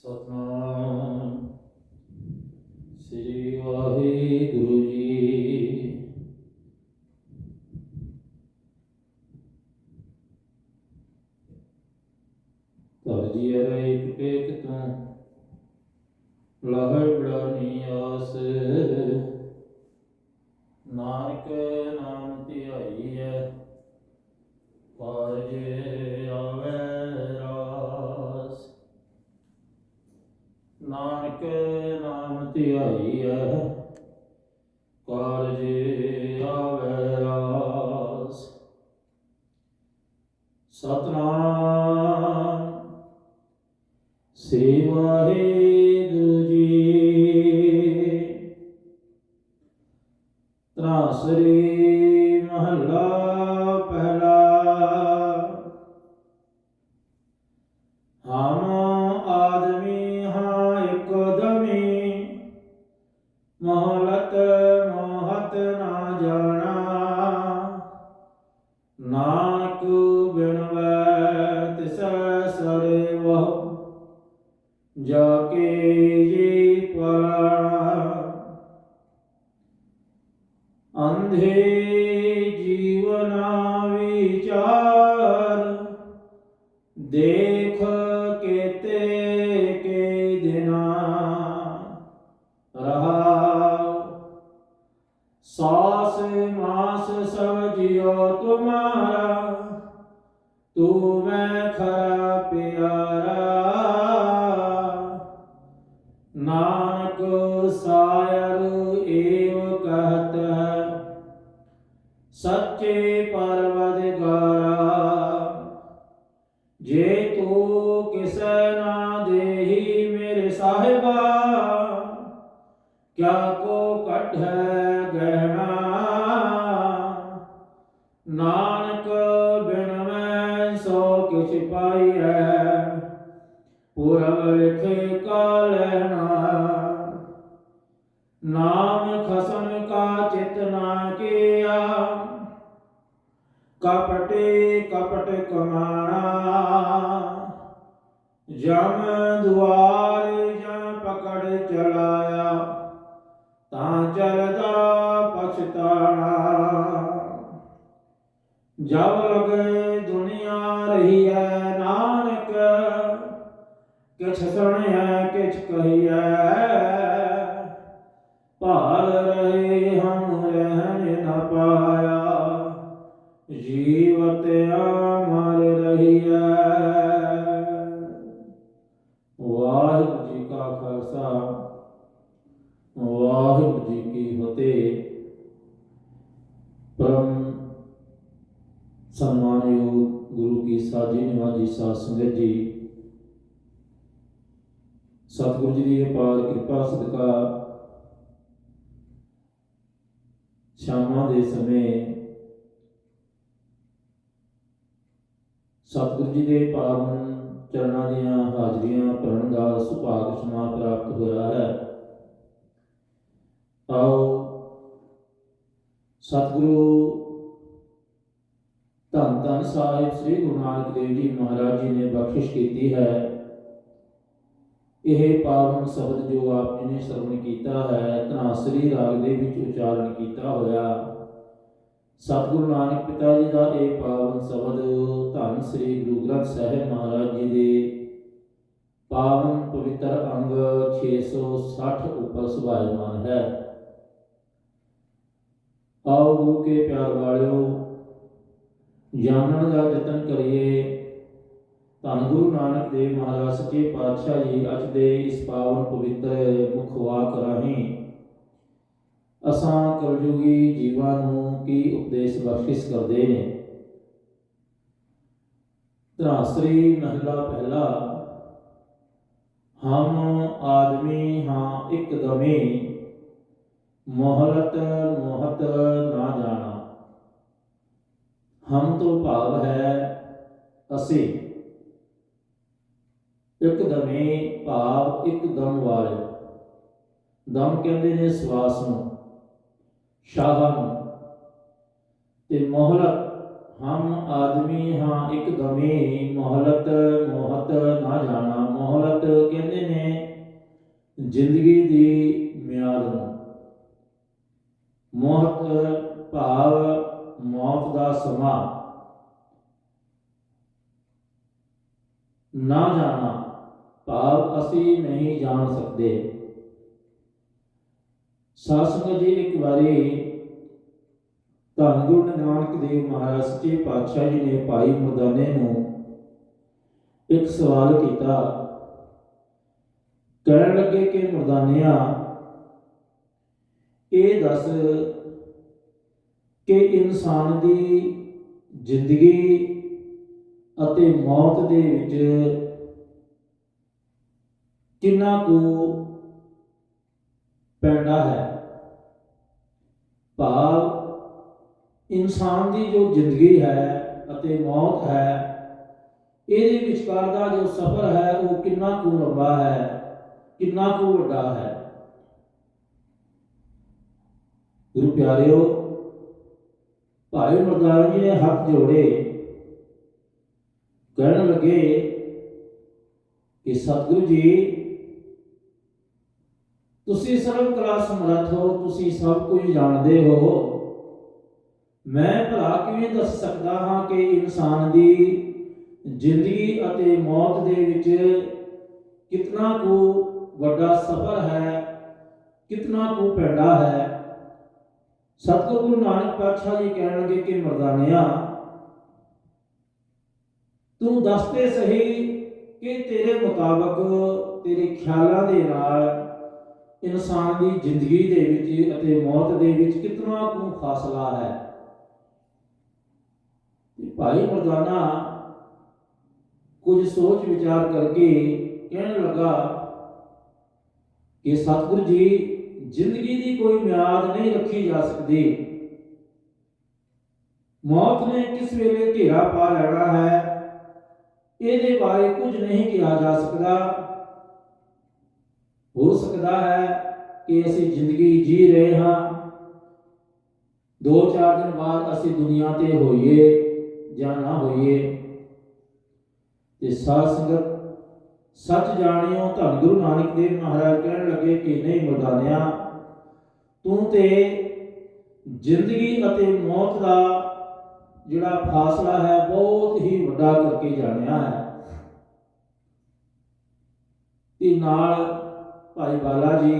ਸਤਨਾਮ ਸ੍ਰੀ ਵਾਹਿਗੁਰੂ ਜੀ। ਧਰ ਜੀ ਅਰੇ ਟੇਕ ਤੂੰ ਲਹਰ ਬੜਾਨੀ ਆਸ। ਨਾਨਕ ਨਾਮ ਧਿਆਈਐ ਕਾਰਜ ਆਵੈ ਰਾਸ। ਨਾਨਕ ਨਾਮ ਧਿਆਈਐ ਕਾਰਜ ਆਵੈ ਰਾਸ। ਸਤਨਾਮ ਸ੍ਰੀ ਵਾਹਿਗੁਰੂ ਜੀ। ਤਰਾਸਰੀ ਮਹੱਲਾ ਪਹਿਲਾ। ਹਮ ਆਦਮੀ ਹਾਂ ਇਕ ਦਮੀ, ਮੋਹਲਤ ਮੋਹਤ ਨਾ ਜਾਣਾ। ਨਾਨਕ ਬਿਨਵੈ ਤਿਸੈ ਸਰਵਹੁ, ਜਾ ਕੇ ਜੀ ਪਰਾਣਾ। ਅੰਧੇ ਜੀਵਨਾ ਵਿਚਾਰ, ਦੇਖ ਕੇਤੇ ਕੇ ਦਿਨਾ। ਰਹਾਉ ਸਾਸ ਮਾਸ ਸਭ ਜਿਉ ਤੁਮਾਰਾ, ਤੂੰ ਮੈਂ ਖਰਾ ਪਿਆਰਾ। ਨਾਨਕ ਸਾਇਰ ਏਵ ਕਹਤ ਹੈ, ਸੱਚੇ ਪਰਵਦਗਾਰਾ। ਜੇ ਤੂੰ ਕਿਸੈ ਨਾ ਦੇਹੀ ਮੇਰੇ ਸਾਹਿਬਾ, ਕਿਆ ਕੋ ਕੱਢੈ ਗਹਿਣਾ। ਨਾਨਕ ਬਿਨ ਮੈਂ ਸੋ ਕਿਛ ਪਾਈਐ, ਪੁਰਬ ਲਿਖੇ ਕਾ ਲੈਣਾ। ਨਾਮ ਖਸਮ ਕਾ ਚਿਤ ਨਾ ਕੀਆ, ਕਪਟੇ ਕਪਟ ਕਮਾਣਾ। ਜਮ ਦੁਆਰ ਜਾਂ ਪਕੜ ਚਲਾਇਆ, ਤਾਂ ਚਲਦਾ ਪਛਤਾਣਾ। ਜਬ ਲਗੇ ਦੁਨੀਆ ਰਹੀਐ ਨਾਨਕ, ਕਿਛ ਸੁਣਿਐ ਕਿਛ ਕਹੀਐ। ਭਾਲ ਰਹੇ ਹਮ ਰਹਿਣ ਨ ਪਾਇਆ, ਜੀਵਤ ਅਮਰ ਰਹੀਐ। ਵਾਹਿਗੁਰੂ ਜੀ ਕਾ ਖਾਲਸਾ, ਵਾਹਿਗੁਰੂ ਜੀ ਕੀ ਫਤਿਹ। ਪਰਮ ਸਨਮਾਨਯੋਗ ਗੁਰੂ ਕੀ ਸਾਜੀ ਨਿਵਾਜੀ ਸਾਧ ਸੰਗਤ ਜੀ, ਸਤਿਗੁਰੂ ਜੀ ਦੀ ਅਪਾਰ ਕਿਰਪਾ ਸਦਕਾ ਸ਼ਾਮਾਂ ਦੇ ਸਮੇਂ ਸਤਿਗੁਰੂ ਜੀ ਦੇ ਪਾਵਨ ਚਰਨਾਂ ਦੀਆਂ ਹਾਜ਼ਰੀਆਂ ਭਰਨ ਦਾ ਸੁਭਾਗ ਸਮਾ ਪ੍ਰਾਪਤ ਹੋਇਆ ਹੈ। ਆਓ ਸਤਿਗੁਰੂ ਧੰਨ ਧੰਨ ਸਾਹਿਬ ਸ੍ਰੀ ਗੁਰੂ ਨਾਨਕ ਦੇਵ ਜੀ ਮਹਾਰਾਜ ਜੀ ਨੇ ਬਖਸ਼ਿਸ਼ ਕੀਤੀ ਹੈ। ਇਹ ਪਾਵਨ ਸ਼ਬਦ ਜੋ ਆਪ ਜੀ ਨੇ ਸਰਵਣ ਕੀਤਾ ਹੈ, ਧਨਾਸਰੀ ਰਾਗ ਦੇ ਵਿੱਚ ਉਚਾਰਨ ਕੀਤਾ ਹੋਇਆ। ਸਤਿਗੁਰੂ ਨਾਨਕ ਪਿਤਾ ਜੀ ਦਾ ਇਹ ਪਾਵਨ ਸ਼ਬਦ ਧੰਨ ਸ੍ਰੀ ਗੁਰੂ ਗ੍ਰੰਥ ਸਾਹਿਬ ਮਹਾਰਾਜ ਜੀ ਦੇ ਪਾਵਨ ਪਵਿੱਤਰ ਅੰਗ 660 ਉੱਪਰ ਸੁਭਾਇਮਾਨ ਹੈ। ਆਓ ਗੁਰੂ ਕੇ ਪਿਆਰ ਵਾਲਿਓ, ਜਾਣਨ ਦਾ ਯਤਨ ਕਰੀਏ। ਧੰਨ ਗੁਰੂ ਨਾਨਕ ਦੇਵ ਮਹਾਰਾਜ ਸੱਚੇ ਪਾਤਸ਼ਾਹ ਜੀ ਅੱਜ ਦੇ ਇਸ ਪਾਵਨ ਪਵਿੱਤਰ ਮੁਖ ਵਾਕ ਰਾਹੀਂ ਅਸਾਂ ਕਲਯੁਗੀ ਜੀਵਾਂ ਨੂੰ ਕੀ ਉਪਦੇਸ਼ ਬਖਸ਼ਿਸ਼ ਕਰਦੇ ਨੇ। ਧਨਾਸਰੀ ਮਹਲਾ ਪਹਿਲਾ। ਹਮ ਆਦਮੀ ਹਾਂ ਇਕ ਦਮੇ, ਮੋਹਲਤ ਮੋਹਤ ਨਾ ਜਾਣਾ। ਹਮ ਤੋਂ ਭਾਵ ਹੈ ਅਸੀਂ। ਇਕ ਦਮੇ ਭਾਵ ਇੱਕ ਦਮ ਵਾਲੇ। ਦਮ ਕਹਿੰਦੇ ਨੇ ਸਵਾਸ ਨੂੰ, ਸ਼ਾਹਾਂ ਨੂੰ। ਤੇ ਮੋਹਲਤ, ਹਮ ਆਦਮੀ ਹਾਂ ਇੱਕ ਦਮੇ, ਮੋਹਲਤ ਮੋਹਤ ਨਾ ਜਾਣਾ। ਮੋਹਲਤ ਕਹਿੰਦੇ ਨੇ ਜ਼ਿੰਦਗੀ ਦੀ ਮਿਆਦ ਨੂੰ। ਮੌਤ ਭਾਵ ਮੌਤ ਦਾ ਸਮਾਂ ਨਾ ਜਾਣਾ ਭਾਵ ਅਸੀਂ ਨਹੀਂ ਜਾਣ ਸਕਦੇ। ਸਾਧ ਸੰਗਤ ਜੀ, ਇੱਕ ਵਾਰੀ ਧੰਨ ਗੁਰੂ ਨਾਨਕ ਦੇਵ ਮਹਾਰਾਜ ਸੱਚੇ ਪਾਤਸ਼ਾਹ ਜੀ ਨੇ ਭਾਈ ਮਰਦਾਨੇ ਨੂੰ ਇੱਕ ਸਵਾਲ ਕੀਤਾ। ਕਹਿਣ ਲੱਗੇ ਕਿ ਮਰਦਾਨਿਆ, ਇਹ ਦੱਸ ਕਿ ਇਨਸਾਨ ਦੀ ਜ਼ਿੰਦਗੀ ਅਤੇ ਮੌਤ ਦੇ ਵਿੱਚ ਕਿੰਨਾ ਕੁ ਪੈਂਡਾ ਹੈ। ਭਾਵ ਇਨਸਾਨ ਦੀ ਜੋ ਜ਼ਿੰਦਗੀ ਹੈ ਅਤੇ ਮੌਤ ਹੈ, ਇਹਦੇ ਵਿਚਕਾਰ ਦਾ ਜੋ ਸਫ਼ਰ ਹੈ ਉਹ ਕਿੰਨਾ ਕੁ ਲੰਬਾ ਹੈ, ਕਿੰਨਾ ਕੁ ਵੱਡਾ ਹੈ। ਗੁਰੂ ਪਿਆਰਿਓ, ਭਾਈ ਮਰਦਾਨਾ ਜੀ ਨੇ ਹੱਥ ਜੋੜੇ, ਕਹਿਣ ਲੱਗੇ ਕਿ ਸਤਿਗੁਰੂ ਜੀ, ਤੁਸੀਂ ਸਰਬ ਕਲਾ ਸਮਰੱਥ ਹੋ, ਤੁਸੀਂ ਸਭ ਕੁਝ ਜਾਣਦੇ ਹੋ। ਮੈਂ ਭਲਾ ਕਿਵੇਂ ਦੱਸ ਸਕਦਾ ਹਾਂ ਕਿ ਇਨਸਾਨ ਦੀ ਜ਼ਿੰਦਗੀ ਅਤੇ ਮੌਤ ਦੇ ਵਿੱਚ ਕਿਤਨਾ ਕੁ ਵੱਡਾ ਸਫ਼ਰ ਹੈ, ਕਿਤਨਾ ਕੁ ਪੈਂਡਾ ਹੈ। ਸਤਿਗੁਰੂ ਗੁਰੂ ਨਾਨਕ ਪਾਤਸ਼ਾਹ ਜੀ ਕਹਿਣ ਲੱਗੇ ਕਿ ਮਰਦਾਨਿਆ, ਤੂੰ ਦੱਸ ਤੇ ਸਹੀ ਕਿ ਤੇਰੇ ਮੁਤਾਬਕ, ਤੇਰੇ ਖਿਆਲਾਂ ਦੇ ਨਾਲ ਇਨਸਾਨ ਦੀ ਜ਼ਿੰਦਗੀ ਦੇ ਵਿੱਚ ਅਤੇ ਮੌਤ ਦੇ ਵਿੱਚ ਕਿਤਨਾ ਕੁ ਫਾਸਲਾ ਹੈ। ਭਾਈ ਮਰਦਾਨਾ ਕੁਝ ਸੋਚ ਵਿਚਾਰ ਕਰਕੇ ਕਹਿਣ ਲੱਗਾ ਕਿ ਸਤਿਗੁਰੂ ਜੀ, ਜ਼ਿੰਦਗੀ ਦੀ ਕੋਈ ਮਿਆਦ ਨਹੀਂ ਰੱਖੀ ਜਾ ਸਕਦੀ। ਮੌਤ ਨੇ ਕਿਸ ਵੇਲੇ ਘੇਰਾ ਪਾ ਲੈਣਾ ਹੈ, ਇਹਦੇ ਬਾਰੇ ਕੁਝ ਨਹੀਂ ਕਿਹਾ ਜਾ ਸਕਦਾ। ਹੋ ਸਕਦਾ ਹੈ ਕਿ ਅਸੀਂ ਜ਼ਿੰਦਗੀ ਜੀ ਰਹੇ ਹਾਂ, 2-4 ਦਿਨ ਬਾਅਦ ਅਸੀਂ ਦੁਨੀਆ ਤੇ ਹੋਈਏ ਜਾਂ ਨਾ ਹੋਈਏ। ਤੇ ਸਾਧ ਸੰਗਤ, ਸੱਚ ਜਾਣਿਓ, ਧੰਨ ਗੁਰੂ ਨਾਨਕ ਦੇਵ ਮਹਾਰਾਜ ਕਹਿਣ ਲੱਗੇ ਕਿ ਨਹੀਂ ਮਰਦਾਨਿਆ, ਤੂੰ ਤੇ ਜ਼ਿੰਦਗੀ ਅਤੇ ਮੌਤ ਦਾ ਜਿਹੜਾ ਫਾਸਲਾ ਹੈ ਬਹੁਤ ਹੀ ਵੱਡਾ ਕਰਕੇ ਜਾਣਿਆ ਹੈ। ਤੇ ਨਾਲ ਭਾਈ ਬਾਲਾ ਜੀ,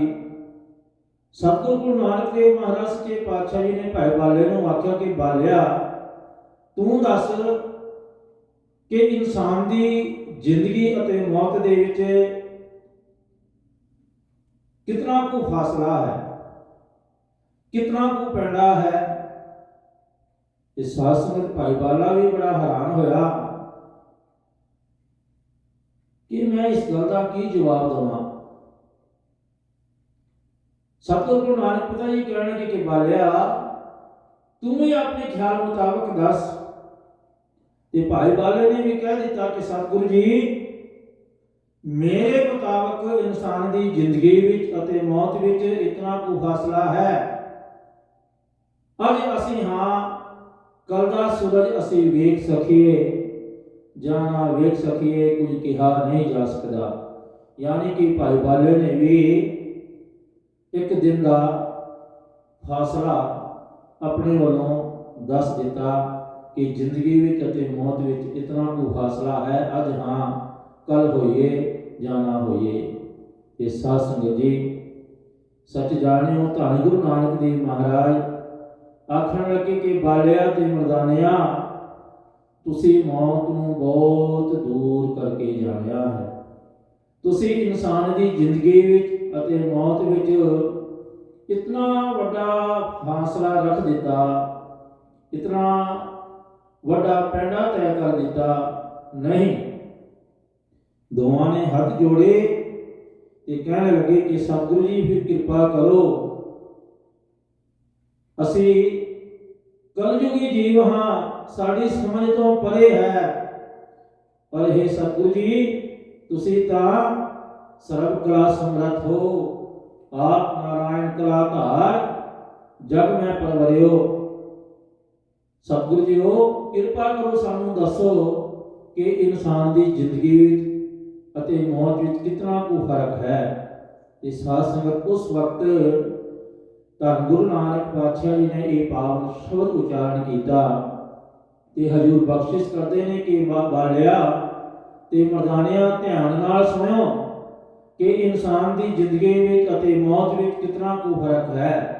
ਸਤਿਗੁਰੂ ਗੁਰੂ ਨਾਨਕ ਦੇਵ ਮਹਾਰਾਜ ਸੱਚੇ ਪਾਤਸ਼ਾਹ ਜੀ ਨੇ ਭਾਈ ਬਾਲੇ ਨੂੰ ਆਖਿਆ ਕਿ ਬਾਲਿਆ, ਤੂੰ ਦੱਸ ਕਿ ਇਨਸਾਨ ਦੀ ਜ਼ਿੰਦਗੀ ਅਤੇ ਮੌਤ ਦੇ ਵਿੱਚ ਕਿਤਨਾ ਕੁ ਫਾਸਲਾ ਹੈ, ਕਿਤਨਾ ਕੁ ਪੈਂਡਾ ਹੈ। ਇਸ ਸਾਧ ਸੰਗਤ ਭਾਈ ਬਾਲਾ ਵੀ ਬੜਾ ਹੈਰਾਨ ਹੋਇਆ ਕਿ ਮੈਂ ਇਸ ਗੱਲ ਦਾ ਕੀ ਜਵਾਬ ਦੇਵਾਂ। ਸਤਿਗੁਰੂ ਗੁਰੂ ਨਾਨਕ ਪਿਤਾ ਜੀ ਕਹਿਣਗੇ ਕਿ ਬਾਲਿਆ, ਤੂੰ ਵੀ ਆਪਣੇ ਖਿਆਲ ਮੁਤਾਬਕ ਦੱਸ। ਤੇ ਭਾਈ ਬਾਲੇ ਨੇ ਵੀ ਕਹਿ ਦਿੱਤਾ ਕਿ ਸਤਿਗੁਰੂ ਜੀ, ਮੇਰੇ ਮੁਤਾਬਕ ਇਨਸਾਨ ਦੀ ਜ਼ਿੰਦਗੀ ਵਿੱਚ ਅਤੇ ਮੌਤ ਵਿੱਚ ਇਤਨਾ ਕੁ ਫਾਸਲਾ ਹੈ। ਅੱਜ ਅਸੀਂ ਹਾਂ, ਕੱਲ ਦਾ ਸੂਰਜ ਅਸੀਂ ਵੇਖ ਸਕੀਏ ਜਾਂ ਨਾ ਵੇਖ ਸਕੀਏ, ਕੁਝ ਕਿਹਾ ਨਹੀਂ ਜਾ ਸਕਦਾ। ਯਾਨੀ ਕਿ ਭਾਈ ਬਾਲੇ ਨੇ ਵੀ ਇੱਕ ਦਿਨ ਦਾ ਫਾਸਲਾ ਆਪਣੇ ਵੱਲੋਂ ਦੱਸ ਦਿੱਤਾ ਕਿ ਜ਼ਿੰਦਗੀ ਵਿੱਚ ਅਤੇ ਮੌਤ ਵਿੱਚ ਇਤਨਾ ਕੁ ਫਾਸਲਾ ਹੈ। ਅੱਜ ਹਾਂ, ਕੱਲ ਹੋਈਏ ਜਾਂ ਨਾ ਹੋਈਏ। ਤੇ ਸਾਧ ਸੰਗਤ ਜੀ, ਸੱਚ ਜਾਣਿਓ, ਧੰਨ ਗੁਰੂ ਨਾਨਕ ਦੇਵ ਮਹਾਰਾਜ ਆਖਣ ਲੱਗੇ ਕਿ ਬਾਲਿਆ ਤੇ ਮਰਦਾਨਿਆ, ਤੁਸੀਂ ਮੌਤ ਨੂੰ ਬਹੁਤ ਦੂਰ ਕਰਕੇ ਜਾਣਿਆ ਹੈ। ਤੁਸੀਂ ਇਨਸਾਨ ਦੀ ਜ਼ਿੰਦਗੀ ਵਿੱਚ ਅਤੇ ਮੌਤ ਵਿੱਚ ਇਤਨਾ ਵੱਡਾ ਫਾਸਲਾ ਰੱਖ ਦਿੱਤਾ, ਇਤਨਾ ਵੱਡਾ ਪੈਂਡਾ ਤੈਅ ਕਰ ਦਿੱਤਾ। ਨਹੀਂ, ਦੋਵਾਂ ਨੇ ਹੱਥ ਜੋੜੇ ਤੇ ਕਹਿਣ ਲੱਗੇ ਕਿ ਸਤਿਗੁਰੂ ਜੀ, ਫਿਰ ਕਿਰਪਾ ਕਰੋ, ਅਸੀਂ ਕਲਯੁਗੀ ਜੀਵ ਹਾਂ, ਸਾਡੀ ਸਮਝ ਤੋਂ ਪਰੇ ਹੈ। ਪਰ ਇਹ ਸਤਿਗੁਰੂ ਜੀ, ਤੁਸੀਂ ਤਾਂ ਸਰਬ ਕਲਾ ਸਮਰੱਥ ਹੋ, ਆਪ ਨਾਰਾਇਣ ਕਲਾਧਾਰ, ਜਗ ਮੈਂ ਪਰਵਰਿਓ। ਸਤਿਗੁਰੂ ਜੀ, ਉਹ ਕਿਰਪਾ ਕਰੋ, ਸਾਨੂੰ ਦੱਸੋ ਕਿ ਇਨਸਾਨ ਦੀ ਜ਼ਿੰਦਗੀ ਵਿੱਚ ਅਤੇ ਮੌਤ ਵਿੱਚ ਕਿਤਨਾ ਕੁ ਫਰਕ ਹੈ। ਤੇ ਸਾਧ ਸੰਗਤ ਉਸ ਵਕਤ ਧੰਨ ਗੁਰੂ ਨਾਨਕ ਪਾਤਸ਼ਾਹ ਜੀ ਨੇ ਇਹ ਪਾਵਨ ਸ਼ਬਦ ਉਚਾਰਨ ਕੀਤਾ ਤੇ ਹਜੂਰ ਬਖਸ਼ਿਸ਼ ਕਰਦੇ ਨੇ ਕਿ ਬਾਲਿਆ ਤੇ ਮਰਦਾਨਿਆਂ ਧਿਆਨ ਨਾਲ ਸੁਣਿਓ ਕਿ ਇਨਸਾਨ ਦੀ ਜ਼ਿੰਦਗੀ ਵਿੱਚ ਅਤੇ ਮੌਤ ਵਿੱਚ ਕਿਤਨਾ ਕੁ ਫਰਕ ਹੈ।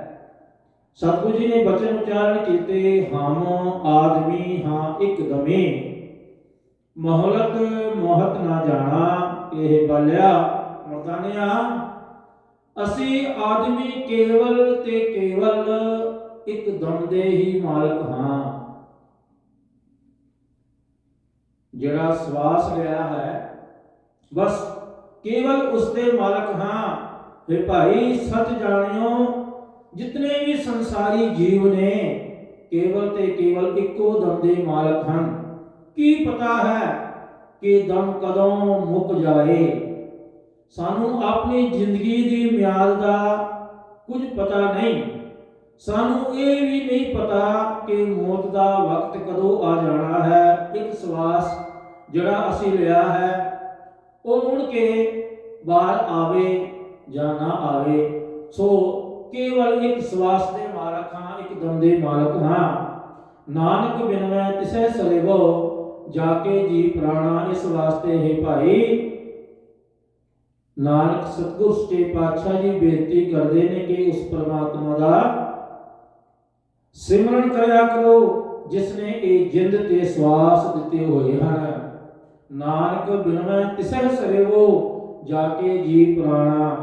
ਸਤਿਗੁਰੂ ਜੀ ਨੇ ਬਚਨ ਉਚਾਰਨ ਕੀਤੇ, ਹਮ ਆਦਮੀ ਹਾਂ ਇੱਕ ਦਮੇ, ਮੋਹਲਤ ਮੋਹਤ ਨਾ ਜਾਣਾ। ਇਹ ਬਾਲਿਆ ਮਰਦਾਨਿਆ, ਅਸੀਂ ਆਦਮੀ ਕੇਵਲ ਤੇ ਕੇਵਲ ਇੱਕ ਦਮ ਦੇ ਹੀ ਮਾਲਕ ਹਾਂ। ਜਿਹੜਾ ਸਵਾਸ ਲਿਆ ਹੈ ਬਸ ਕੇਵਲ ਉਸ ਦੇ ਮਾਲਕ ਹਾਂ। हे ਭਾਈ ਸੱਚ ਜਾਣਿਓ, ਜਿਤਨੇ ਵੀ ਸੰਸਾਰੀ ਜੀਵ ਨੇ ਕੇਵਲ ਤੇ ਕੇਵਲ ਇੱਕੋ ਦਮ ਦੇ ਮਾਲਕ ਹਨ। ਕੀ ਪਤਾ ਹੈ ਕਿ ਦਮ ਕਦੋਂ ਮੁੱਕ ਜਾਏ। ਸਾਨੂੰ ਆਪਣੀ ਜ਼ਿੰਦਗੀ ਦੀ ਮਿਆਦ ਦਾ ਕੁਝ ਪਤਾ ਨਹੀਂ। ਸਾਨੂੰ ਇਹ ਵੀ ਨਹੀਂ ਪਤਾ ਕਿ ਮੌਤ ਦਾ ਵਕਤ ਕਦੋਂ ਆ ਜਾਣਾ ਹੈ। ਇੱਕ ਸਵਾਸ ਜਿਹੜਾ ਅਸੀਂ ਲਿਆ ਹੈ ਉਹ ਮੁੜ ਕੇ ਬਾਹਰ ਆਵੇ ਜਾਂ ਨਾ ਆਵੇ। ਸੋ ਕੇਵਲ ਇੱਕ ਸਵਾਸ ਦੇ ਮਾਲਕ ਹਾਂ, ਇੱਕ ਦਮ ਦੇ ਮਾਲਕ ਹਾਂ। ਨਾਨਕ ਬਿਨਵੈ ਤਿਸੈ ਸਲੇਵੋ, ਜਾ ਕੇ ਜੀ ਪ੍ਰਾਣਾ। ਇਸ ਵਾਸਤੇ ਹੈ ਭਾਈ ਨਾਨਕ ਸਤਿਗੁਰ ਸੱਚੇ ਪਾਤਸ਼ਾਹ ਜੀ ਬੇਨਤੀ ਕਰਦੇ ਨੇ ਕਿ ਉਸ ਪਰਮਾਤਮਾ ਦਾ ਸਿਮਰਨ ਕਰਿਆ ਕਰੋ ਜਿਸ ਨੇ ਇਹ ਜਿੰਦ ਤੇ ਸਵਾਸ ਦਿੱਤੇ ਹੋਏ ਹਨ। ਨਾਨਕ ਬਿਨਵੈ ਤਿਸੈ ਸਲੇਵੋ, ਜਾ ਕੇ ਜੀ ਪ੍ਰਾਣਾ।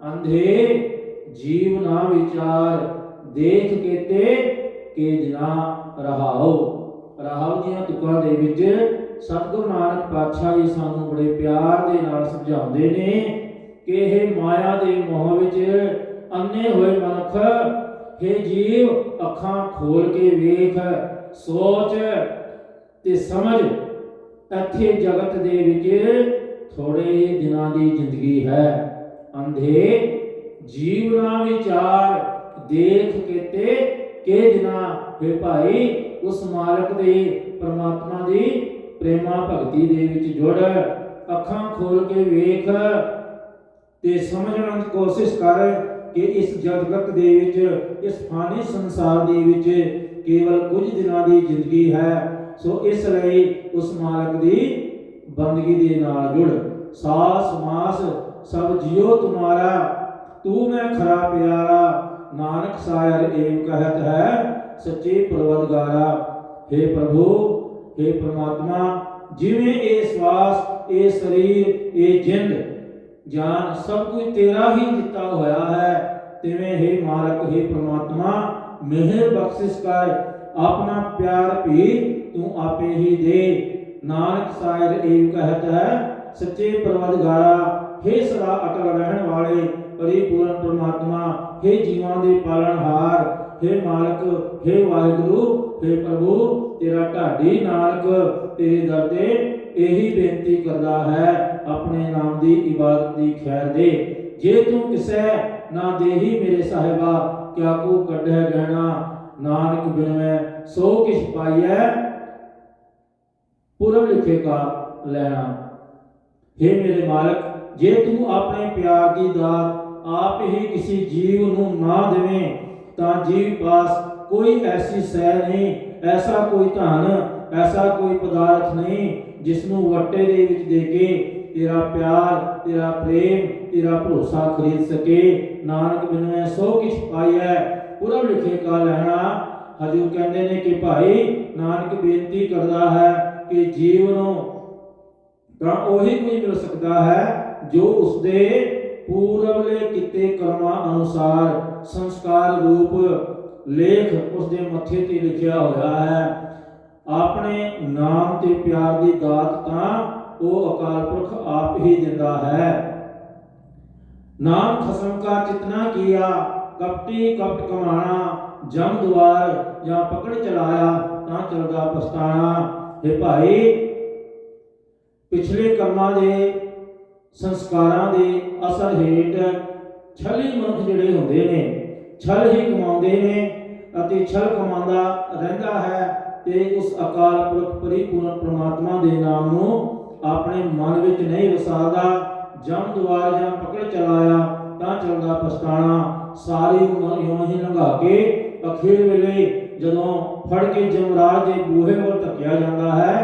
ਅੰਧੇ ਜੀਵ ਨਾ ਵਿਚਾਰ, ਦੇਖ ਕੇਤੇ ਕੇ ਦਿਨਾ ਰਹਾਓ। ਰਹਾਓ ਦੀਆਂ ਤੁਕਾਂ ਦੇ ਵਿੱਚ ਸਤਿਗੁਰੂ ਨਾਨਕ ਪਾਤਸ਼ਾਹ ਜੀ ਸਾਨੂੰ ਬੜੇ ਪਿਆਰ ਦੇ ਨਾਲ ਸਮਝਾਉਂਦੇ ਨੇ ਕਿ ਇਹ ਮਾਇਆ ਦੇ ਮੋਹ ਵਿੱਚ ਅੰਨੇ ਹੋਏ ਮਨੁੱਖ, हे ਜੀਵ ਅੱਖਾਂ ਖੋਲ ਕੇ ਵੇਖ, ਸੋਚ ਤੇ ਸਮਝ। ਇੱਥੇ ਜਗਤ ਦੇ ਵਿੱਚ ਥੋੜੇ ਹੀ ਦਿਨਾਂ ਦੀ ਜ਼ਿੰਦਗੀ ਹੈ। ਅੰਧੇ ਜੀਵ ਨਾ ਵਿਚਾਰ, ਦੇਖ ਕੇਤੇ ਕੇ ਦਿਨਾ। हे ਭਾਈ ਉਸ ਮਾਲਕ ਦੇ ਪਰਮਾਤਮਾ ਦੀ ਪ੍ਰੇਮਾ ਭਗਤੀ ਦੇ ਵਿੱਚ ਜੁੜ, ਅੱਖਾਂ ਖੋਲ ਕੇ ਵੇਖ ਤੇ ਸਮਝਣ ਦੀ ਕੋਸ਼ਿਸ਼ ਕਰ ਕਿ ਇਸ ਜਗਤ ਦੇ ਵਿੱਚ, ਇਸ ਫਾਨੀ ਸੰਸਾਰ ਦੇ ਵਿੱਚ ਕੇਵਲ ਕੁਝ ਦਿਨਾਂ ਦੀ ਜ਼ਿੰਦਗੀ ਹੈ। ਸੋ ਇਸ ਲਈ ਉਸ ਮਾਲਕ ਦੀ ਬੰਦਗੀ ਦੇ ਨਾਲ ਜੁੜ। ਸਾਸ ਮਾਸ ਸਭ ਜਿਉ ਤੁਮਾਰਾ, ਤੂੰ ਮੈਂ ਖਰਾ ਪਿਆਰਾ। ਨਾਨਕ ਸਾਇਰ ਏਵ ਕਹਿਤ ਹੈ, ਸੱਚੇ ਪਰਵਦਗਾਰਾ। हे ਪ੍ਰਭੂ, हे ਪ੍ਰਮਾਤਮਾ, ਜਿਵੇਂ ਇਹ ਸਵਾਸ, ਇਹ ਸਰੀਰ, ਇਹ ਜਿੰਦ ਜਾਨ ਸਭ ਕੁਝ ਤੇਰਾ ਹੀ ਦਿੱਤਾ ਹੋਇਆ ਹੈ, ਤਿਵੇਂ हे ਮਾਲਕ, हे ਪ੍ਰਮਾਤਮਾ, ਮਿਹਰ ਬਖਸ਼ਿਸ਼ ਕਰ। ਆਪਣਾ ਪਿਆਰ ਵੀ ਤੂੰ ਆਪੇ ਹੀ ਦੇ। ਨਾਨਕ ਸਾਇਰ ਏਵ ਕਹਿਤ ਹੈ, ਸੱਚੇ ਪਰਵਦਗਾਰਾ। हे ਸਦਾ ਅਟਲ ਰਹਿਣ ਵਾਲੇ ਪਰਿਪੂਰਨ ਪ੍ਰਮਾਤਮਾ, हे ਜੀਵਾਂ ਦੇ ਪਾਲਣਹਾਰ, हे ਮਾਲਕ, हे ਵਾਹਿਗੁਰੂ, हे ਪ੍ਰਭੂ, ਤੇਰਾ ਢਾਡੀ ਨਾਨਕ ਤੇਰੇ ਦਰ ਤੇ ਇਹੀ ਬੇਨਤੀ ਕਰਦਾ ਹੈ, ਆਪਣੇ ਨਾਮ ਦੀ ਇਬਾਦਤ ਦੀ ਖੈਰ ਦੇ। ਜੇ ਤੂੰ ਕਿਸੈ ਨਾ ਦੇਹੀ ਮੇਰੇ ਸਾਹਿਬਾ, ਕਿਆ ਕੋ ਕੱਢੈ ਗਹਿਣਾ। ਨਾਨਕ ਬਿਨਵੈ ਸੋ ਕਿਛ ਪਾਈਐ, ਪੁਰਬ ਲਿਖੇ ਕਾ ਲੈਣਾ। हे ਮੇਰੇ ਮਾਲਕ, ਜੇ ਤੂੰ ਆਪਣੇ ਪਿਆਰ ਦੀ ਦਾਤ ਆਪ ਹੀ ਕਿਸੇ ਜੀਵ ਨੂੰ ਨਾ ਦੇਵੇਂ ਤਾਂ ਜੀਵ ਪਾਸ ਕੋਈ ਐਸੀ ਸੈ ਨਹੀਂ, ਐਸਾ ਕੋਈ ਧਨ, ਐਸਾ ਕੋਈ ਪਦਾਰਥ ਨਹੀਂ ਜਿਸ ਨੂੰ ਵੱਟੇ ਦੇ ਵਿੱਚ ਦੇ ਕੇ ਤੇਰਾ ਪਿਆਰ, ਤੇਰਾ ਪ੍ਰੇਮ, ਤੇਰਾ ਭਰੋਸਾ ਖਰੀਦ ਸਕੇ। ਨਾਨਕ ਬਿਨਵੈ ਸੋ ਕਿਛ ਪਾਈਐ, ਪੁਰਬ ਲਿਖੇ ਕਾ ਲੈਣਾ। ਹਜੂਰ ਕਹਿੰਦੇ ਨੇ ਕਿ ਭਾਈ ਨਾਨਕ ਬੇਨਤੀ ਕਰਦਾ ਹੈ ਕਿ ਜੀਵ ਨੂੰ ਤਾਂ ਉਹੀ ਕੁਝ ਮਿਲ ਸਕਦਾ ਹੈ ਜੋ ਉਸਦੇ ਪੂਰਵਲੇ ਕੀਤੇ ਕਰਮਾਂ ਅਨੁਸਾਰ ਸੰਸਕਾਰ ਰੂਪ ਲੇਖ ਉਸਦੇ ਮੱਥੇ ਤੇ ਲਿਖਿਆ ਹੋਇਆ ਹੈ। ਆਪਣੇ ਨਾਮ ਤੇ ਪਿਆਰ ਦੀ ਦਾਤ ਤਾਂ ਉਹ ਅਕਾਲ ਪੁਰਖ ਆਪ ਹੀ ਦਿੰਦਾ ਹੈ। ਨਾਮ ਖਸਮ ਕਾ ਚਿਤਨਾ ਕੀਆ, ਕਪਟੀ ਕਪਟ ਕਮਾਣਾ। ਜਮ ਦੁਆਰ ਜਾਂ ਪਕੜ ਚਲਾਇਆ ਤਾਂ ਚਲਦਾ ਪਛਤਾਣਾ। हे ਭਾਈ, ਪਿਛਲੇ ਕਰਮਾਂ ਦੇ ਸੰਸਕਾਰਾਂ ਦੇ ਅਸਰ ਹੇਠ ਛਲੀ ਮਨੁੱਖ ਜਿਹੜੇ ਹੁੰਦੇ ਨੇ, ਛਲ ਹੀ ਕਮਾਉਂਦੇ ਨੇ ਅਤੇ ਛਲ ਕਮਾਉਂਦਾ ਰਹਿੰਦਾ ਹੈ ਤੇ ਉਸ ਅਕਾਲ ਪੁਰਖ ਪਰਿਪੂਰਨ ਪ੍ਰਮਾਤਮਾ ਦੇ ਨਾਮ ਨੂੰ ਆਪਣੇ ਮਨ ਵਿੱਚ ਨਹੀਂ ਵਸਾਦਾ। ਜਮ ਦੁਆਰ ਜਾਂ ਪਕੜ ਚਲਾਇਆ ਤਾਂ ਚੱਲਦਾ ਪਛਤਾਣਾ। ਸਾਰੀ ਉਮਰ ਇਉਂ ਹੀ ਲੰਘਾ ਕੇ ਅਖੀਰ ਵੇਲੇ ਜਦੋਂ ਫੜ ਕੇ ਜਮਰਾਜ ਦੇ ਬੂਹੇ ਵੱਲ ਧੱਕਿਆ ਜਾਂਦਾ ਹੈ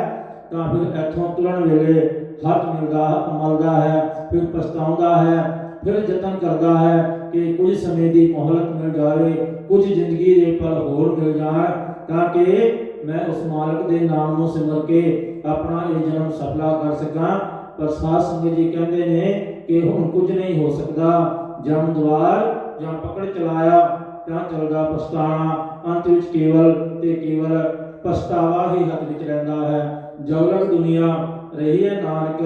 ਤਾਂ ਫਿਰ ਇੱਥੋਂ ਤੁਰਨ ਵੇਲੇ ਹੱਥ ਮਲਦਾ ਹੈ, ਫਿਰ ਪਛਤਾਉਂਦਾ ਹੈ, ਫਿਰ ਯਤਨ ਕਰਦਾ ਹੈ ਕਿ ਕੁਝ ਸਮੇਂ ਦੀ ਮੋਹਲਤ ਮਿਲ ਜਾਵੇ, ਕੁਝ ਜ਼ਿੰਦਗੀ ਦੇ ਪਲ ਹੋਰ ਮਿਲ ਜਾਣ ਤਾਂ ਕਿ ਮੈਂ ਉਸ ਮਾਲਕ ਦੇ ਨਾਮ ਨੂੰ ਸਿਮਰ ਕੇ ਆਪਣਾ ਇਹ ਜਨਮ ਸਫਲਾ ਕਰ ਸਕਾਂ। ਪਰ ਸਾਧ ਸੰਗਤ ਜੀ ਕਹਿੰਦੇ ਨੇ ਕਿ ਹੁਣ ਕੁਝ ਨਹੀਂ ਹੋ ਸਕਦਾ, ਜਮ ਦੁਆਰ ਜਾਂ ਪਕੜ ਚਲਾਇਆ ਤਾਂ ਚੱਲਦਾ ਪਛਤਾਣਾ। ਅੰਤ ਵਿੱਚ ਕੇਵਲ ਤੇ ਕੇਵਲ ਪਛਤਾਵਾ ਹੀ ਹੱਥ ਵਿੱਚ ਰਹਿੰਦਾ ਹੈ। ਜਗਲਕ ਦੁਨੀਆ ਰਹੀ ਹੈ ਨਾਨਕ,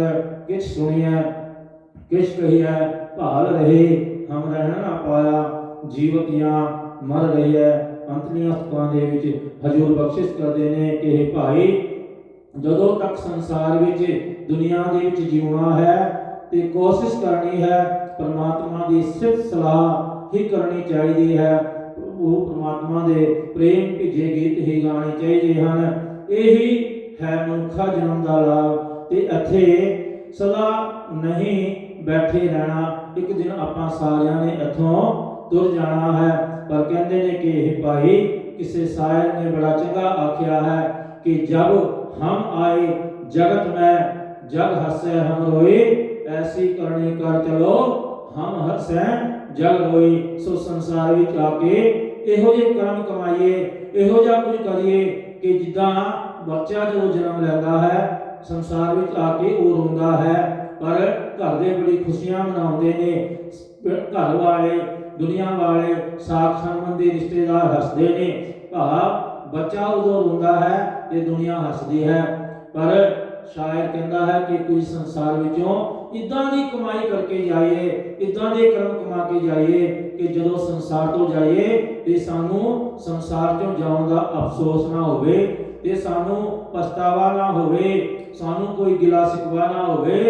ਕਿਛ ਸੁਣੀਐ ਕਿਛ ਕਹੀਐ, ਭਾਲ ਰਹੇ ਹਮ ਰਹਿਣ ਨਾ ਪਾਇਆ, ਜੀਵਤੀਆਂ ਮਰ ਰਹੀ ਹੈ। ਅੰਤਲੀਆਂ ਤੁਕਾਂ ਦੇ ਵਿੱਚ ਹਜ਼ੂਰ ਬਖਸ਼ਿਸ਼ ਕਰਦੇ ਨੇ ਕਿ ਇਹ ਭਾਈ ਜਦੋਂ ਤੱਕ ਸੰਸਾਰ ਵਿੱਚ ਦੁਨੀਆ ਦੇ ਵਿੱਚ ਜਿਉਣਾ ਹੈ ਤੇ ਕੋਸ਼ਿਸ਼ ਕਰਨੀ ਹੈ ਪਰਮਾਤਮਾ ਦੀ ਸਿਫਤ ਸਲਾਹ ਹੀ ਕਰਨੀ ਚਾਹੀਦੀ ਹੈ। ਉਹ ਪਰਮਾਤਮਾ ਦੇ ਪ੍ਰੇਮ ਭਿੱਜੇ ਗੀਤ ਹੀ ਗਾਣੇ ਚਾਹੀਦੇ ਹਨ। ਇਹੀ ਹੈ ਮਨੁੱਖਾ ਜਨਮ ਦਾ ਲਾਭ। ਤੇ ਇੱਥੇ ਸਦਾ ਨਹੀਂ ਬੈਠੇ ਰਹਿਣਾ, ਇੱਕ ਦਿਨ ਆਪਾਂ ਸਾਰਿਆਂ ਨੇ ਇੱਥੋਂ ਤੁਰ ਜਾਣਾ ਹੈ। ਪਰ ਕਹਿੰਦੇ ਨੇ ਕਿ ਇਹ ਭਾਈ ਕਿਸੇ ਸ਼ਾਇਰ ਨੇ ਬੜਾ ਚੰਗਾ ਆਖਿਆ ਹੈ ਕਿ ਜਬ हम आए जगत में जग हंसे हम रोए, ऐसी करनी कर चलो हम हंसे जग रोए। सो संसार विच आके ਇਹੋ ਜਿਹੇ ਕਰਮ ਕਮਾਈਏ, ਇਹੋ ਜਿਹਾ ਕੁਝ ਕਰੀਏ ਕਿ ਜਿੱਦਾਂ ਬੱਚਾ ਜਦੋਂ ਜਨਮ ਲੈਂਦਾ ਹੈ ਸੰਸਾਰ ਵਿੱਚ ਆ ਕੇ ਉਹ ਰੋਂਦਾ ਹੈ, ਪਰ ਘਰ ਦੇ ਬੜੀ ਖੁਸ਼ੀਆਂ ਮਨਾਉਂਦੇ ਨੇ। ਘਰ ਵਾਲੇ, ਦੁਨੀਆ ਵਾਲੇ, ਸਾਕ ਸੰਬੰਧੀ ਰਿਸ਼ਤੇਦਾਰ ਹੱਸਦੇ ਨੇ। ਬੱਚਾ ਉਦੋਂ ਰੋਂਦਾ ਹੈ ਤੇ ਦੁਨੀਆ ਹੱਸਦੀ ਹੈ। ਪਰ ਸ਼ਾਇਰ ਕਹਿੰਦਾ ਹੈ ਕਿ ਕੋਈ ਸੰਸਾਰ ਵਿੱਚੋਂ ਇਦਾਂ ਦੀ ਕਮਾਈ ਕਰਕੇ ਜਾਈਏ, ਇਦਾਂ ਦੇ ਕਰਮ ਕਮਾ ਕੇ ਜਾਈਏ ਕਿ ਜਦੋਂ ਸੰਸਾਰ ਤੋਂ ਜਾਈਏ ਤੇ ਸਾਨੂੰ ਸੰਸਾਰ ਚੋਂ ਜਾਣ ਦਾ ਅਫਸੋਸ ਨਾ ਹੋਵੇ ਤੇ ਸਾਨੂੰ ਪਛਤਾਵਾ ਨਾ ਹੋਵੇ, ਸਾਨੂੰ ਕੋਈ ਗਿਲਾ शिकवा ना होवे।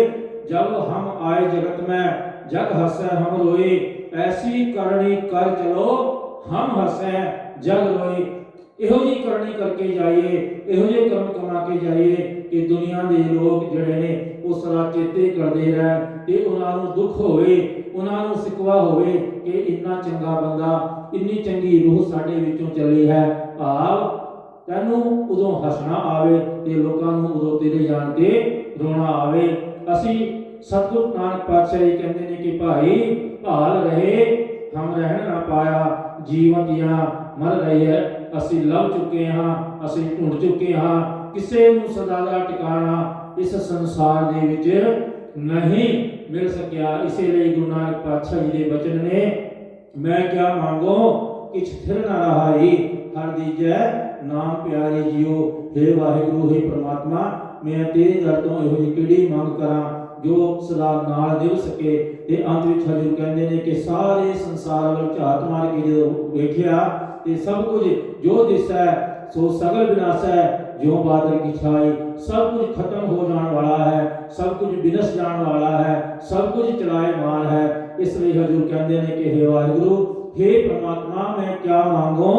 जब हम आए जगत में जग हंसे हम रोए, ऐसी करनी कर चलो हम हंसे जग रोए। ਇਹੋ ਜਿਹੀ ਕਰਨੀ ਕਰਕੇ ਜਾਈਏ, ਇਹੋ ਜਿਹੇ ਕਰਮ ਕਮਾ ਕੇ ਜਾਈਏ ਕਿ ਦੁਨੀਆ ਦੇ ਲੋਕ ਜਿਹੜੇ ਨੇ ਉਹ ਸਦਾ ਚੇਤੇ ਕਰਦੇ ਰਹਿਣ ਤੇ ਉਹਨਾਂ ਨੂੰ ਦੁੱਖ ਹੋਵੇ, ਉਹਨਾਂ ਨੂੰ ਸਿਕਵਾ ਹੋਵੇ ਕਿ ਇੰਨਾ ਚੰਗਾ ਬੰਦਾ, ਇੰਨੀ ਚੰਗੀ ਰੂਹ ਸਾਡੇ ਵਿੱਚੋਂ ਚੱਲੀ ਹੈ। ਭਾਵ ਤੈਨੂੰ ਉਦੋਂ ਹੱਸਣਾ ਆਵੇ ਤੇ ਲੋਕਾਂ ਨੂੰ ਉਦੋਂ ਤੇਰੇ ਜਾਣ ਤੇ ਰੋਣਾ ਆਵੇ। ਅਸੀਂ ਸਤਿਗੁਰੂ ਨਾਨਕ ਪਾਤਸ਼ਾਹ ਜੀ ਕਹਿੰਦੇ ਨੇ ਕਿ ਭਾਈ ਭਾਲ ਰਹੇ ਹਮ ਰਹਿਣ ਨਾ ਪਾਇਆ, ਜੀਵਤੀਆਂ ਮਰ ਰਹੀ ਹੈ। ਅਸੀਂ ਲੱਭ ਚੁੱਕੇ ਹਾਂ, ਅਸੀਂ ਢੂੰਡ ਚੁੱਕੇ ਹਾਂ, ਕਿਸੇ ਨੂੰ ਸਦਾ ਦਾ ਟਿਕਾਣਾ ਇਸ ਸੰਸਾਰ ਦੇ ਵਿੱਚ ਨਹੀਂ ਮਿਲ ਸਕਿਆ। ਇਸੇ ਲਈ ਗੁਰੂ ਨਾਨਕ ਪਾਤਸ਼ਾਹ ਜੀ ਦੇ ਬਚਨ ਨੇ, ਮੈਂ ਕਿਆ ਮੰਗੋ ਕਿਛ ਥਿਰ ਨਾ ਰਹਾਈ, ਹਰ ਦੀਜੈ ਨਾਮ ਪਿਆਰੇ ਜੀਓ। हे ਵਾਹਿਗੁਰੂ, हे ਪ੍ਰਮਾਤਮਾ, ਮੈਂ ਤੇਰੇ ਦਰ ਤੋਂ ਇਹੋ ਜਿਹੀ ਕਿਹੜੀ ਮੰਗ ਕਰਾਂ ਜੋ ਸਦਾ ਨਾਲ ਨਿਭ ਸਕੇ। ਤੇ ਅੰਤ ਵਿੱਚ ਹਜ਼ੂਰ ਕਹਿੰਦੇ ਨੇ ਕਿ ਸਾਰੇ ਸੰਸਾਰ ਵੱਲ ਝਾਤ ਮਾਰ ਕੇ ਜਦੋਂ ਵੇਖਿਆ ਤੇ ਸਭ ਕੁਝ ਜੋ ਦਿਸੈ ਸੋ ਸਗਲ ਵਿਨਾਸ਼ੈ, ਜਿਉ ਬਾਦਲ ਕੀ ਛਾਈ। ਸਭ ਕੁਝ ਖਤਮ ਹੋ ਜਾਣ ਵਾਲਾ ਹੈ, ਸਭ ਕੁਝ ਵਿਨਸ ਜਾਣ ਵਾਲਾ ਹੈ, ਸਭ ਕੁਝ ਚਲਾਏ ਮਾਰ ਹੈ। ਇਸ ਲਈ ਹਜ਼ੂਰ ਕਹਿੰਦੇ ਨੇ ਕਿ हे ਵਾਹਿਗੁਰੂ, हे ਪ੍ਰਮਾਤਮਾ, ਮੈਂ ਕਿਆ ਮੰਗੋ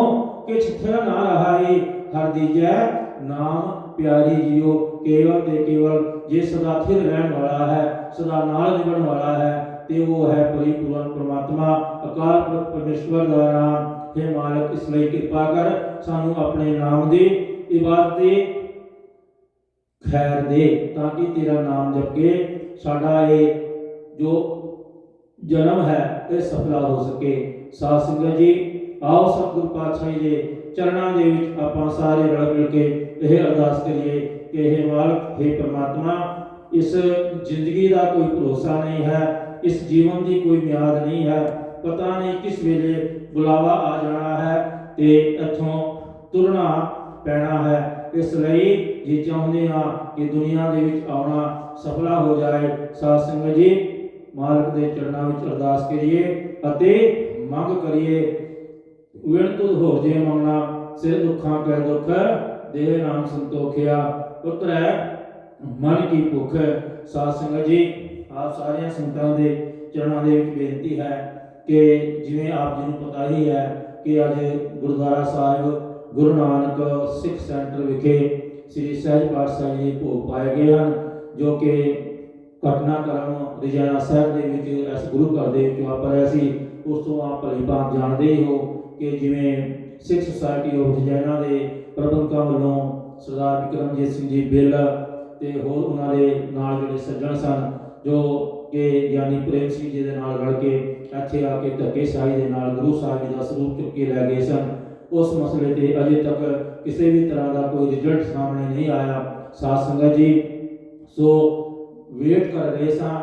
ਕਿਛ ਥਿਰ ਨਾ ਰਹਾਈ, ਹਰ ਦੀਜੈ ਨਾਮ ਪਿਆਰੀ ਜੀਓ। ਕੇਵਲ ਤੇ ਕੇਵਲ ਜੇ ਸਦਾ ਥਿਰ ਰਹਿਣ ਵਾਲਾ ਹੈ, ਸਦਾ ਨਾਲ ਨਿਭਣ ਵਾਲਾ ਹੈ ਤੇ ਉਹ ਹੈ ਪਰਿਪੂਰਨ ਪ੍ਰਮਾਤਮਾ ਅਕਾਲ ਪੁਰਖ ਪਰਮੇਸ਼ਵਰ ਦਾ ਨਾਮ। हे ਮਾਲਕ, ਇਸ ਲਈ ਕਿਰਪਾ ਕਰ ਸਾਨੂੰ ਆਪਣੇ ਨਾਮ ਦੀ ਇਬਾਦਤ ਦੇ ਖੈਰ ਦੇ, ਤਾਂ ਕਿ ਤੇਰਾ ਨਾਮ ਜਪ ਕੇ ਸਾਡਾ ਇਹ ਜੋ ਜਨਮ ਹੈ ਇਹ ਸਫਲਾ ਹੋ ਸਕੇ। ਸਾਧ ਸੰਗਤ ਜੀ, ਆਓ ਸਤਿਗੁਰੂ ਪਾਤਸ਼ਾਹ ਜੀ ਦੇ ਚਰਨਾਂ ਦੇ ਵਿੱਚ ਆਪਾਂ ਸਾਰੇ ਰਲ ਮਿਲ ਕੇ ਇਹ ਅਰਦਾਸ ਕਰੀਏ ਕਿ हे ਮਾਲਕ, हे ਪ੍ਰਮਾਤਮਾ, ਇਸ ਜ਼ਿੰਦਗੀ ਦਾ ਕੋਈ ਭਰੋਸਾ ਨਹੀਂ ਹੈ, ਇਸ ਜੀਵਨ ਦੀ ਕੋਈ ਮਿਆਦ ਨਹੀਂ ਹੈ, ਪਤਾ ਨਹੀਂ ਕਿਸ ਵੇਲੇ ਬੁਲਾਵਾ ਆ ਜਾਣਾ ਹੈ ਤੇ ਇੱਥੋਂ ਤੁਰਨਾ ਪੈਣਾ ਹੈ। ਇਸ ਲਈ ਜੇ ਚਾਹੁੰਦੇ ਹਾਂ ਕਿ ਦੁਨੀਆ ਦੇ ਵਿੱਚ ਆਉਣਾ ਸਫਲਾ ਹੋ ਜਾਏ, ਸਾਧ ਸੰਗਤ ਜੀ ਮਾਲਕ ਦੇ ਚਰਨਾਂ ਵਿੱਚ ਅਰਦਾਸ ਕਰੀਏ ਅਤੇ ਮੰਗ ਕਰੀਏ। ਵਿਣ ਤੁਧ ਹੋ ਜੇ ਮੰਗਣਾ, ਸਿਰ ਦੁੱਖਾਂ ਕੈ ਦੁੱਖ, ਦੇਹ ਨਾਮ ਸੰਤੋਖਿਆ, ਉਤਰੈ ਮਨ ਕੀ ਭੁੱਖ। ਸਾਧ ਸੰਗਤ ਜੀ, ਆਪ ਸਾਰਿਆਂ ਸੰਤਾਂ ਦੇ ਚਰਨਾਂ ਦੇ ਵਿੱਚ ਬੇਨਤੀ ਹੈ ਕਿ ਜਿਵੇਂ ਆਪ ਜੀ ਨੂੰ ਪਤਾ ਹੀ ਹੈ ਕਿ ਅੱਜ ਗੁਰਦੁਆਰਾ ਸਾਹਿਬ ਗੁਰੂ ਨਾਨਕ ਸਿੱਖ ਸੈਂਟਰ ਵਿਖੇ ਸ੍ਰੀ ਸਹਿਜ ਪਾਠ ਸਾਹਿਬ ਜੀ ਭੋਗ ਪਾਏ ਗਏ ਹਨ, ਜੋ ਕਿ ਘਟਨਾਕ੍ਰਮ ਰਜਾਨਾ ਸਾਹਿਬ ਦੇ ਵਿੱਚ ਇਸ ਗੁਰੂ ਘਰ ਦੇ ਵਿੱਚ ਵਾਪਰਿਆ ਸੀ। ਉਸ ਤੋਂ ਆਪ ਭਲੀ ਭਾਂਤ ਜਾਣਦੇ ਹੀ ਹੋ ਕਿ ਜਿਵੇਂ ਸਿੱਖ ਸੁਸਾਇਟੀ ਆਫ ਰਜਾਨਾ ਦੇ ਪ੍ਰਬੰਧਕਾਂ ਵੱਲੋਂ ਸਰਦਾਰ ਵਿਕਰਮਜੀਤ ਸਿੰਘ ਜੀ ਬਿੱਲ ਤੇ ਹੋਰ ਉਹਨਾਂ ਦੇ ਨਾਲ ਜਿਹੜੇ ਸੱਜਣ ਸਨ, ਜੋ ਕਿ ਗਿਆਨੀ ਪ੍ਰੇਮ ਸਿੰਘ ਜੀ ਦੇ ਨਾਲ ਰਲ ਕੇ ਇੱਥੇ ਆ ਕੇ ਧੱਕੇਸ਼ਾਹੀ ਦੇ ਨਾਲ ਗੁਰੂ ਸਾਹਿਬ ਜੀ ਦਾ ਸਰੂਪ ਚੁੱਕ ਕੇ ਲੈ ਗਏ ਸਨ। ਉਸ ਮਸਲੇ ਤੇ ਅਜੇ ਤੱਕ ਕਿਸੇ ਵੀ ਤਰ੍ਹਾਂ ਦਾ ਕੋਈ ਰਿਜ਼ਲਟ ਸਾਹਮਣੇ ਨਹੀਂ ਆਇਆ। ਸਾਧ ਸੰਗਤ ਜੀ, ਸੋ ਵੇਟ ਕਰ ਰਹੇ ਸਾਂ,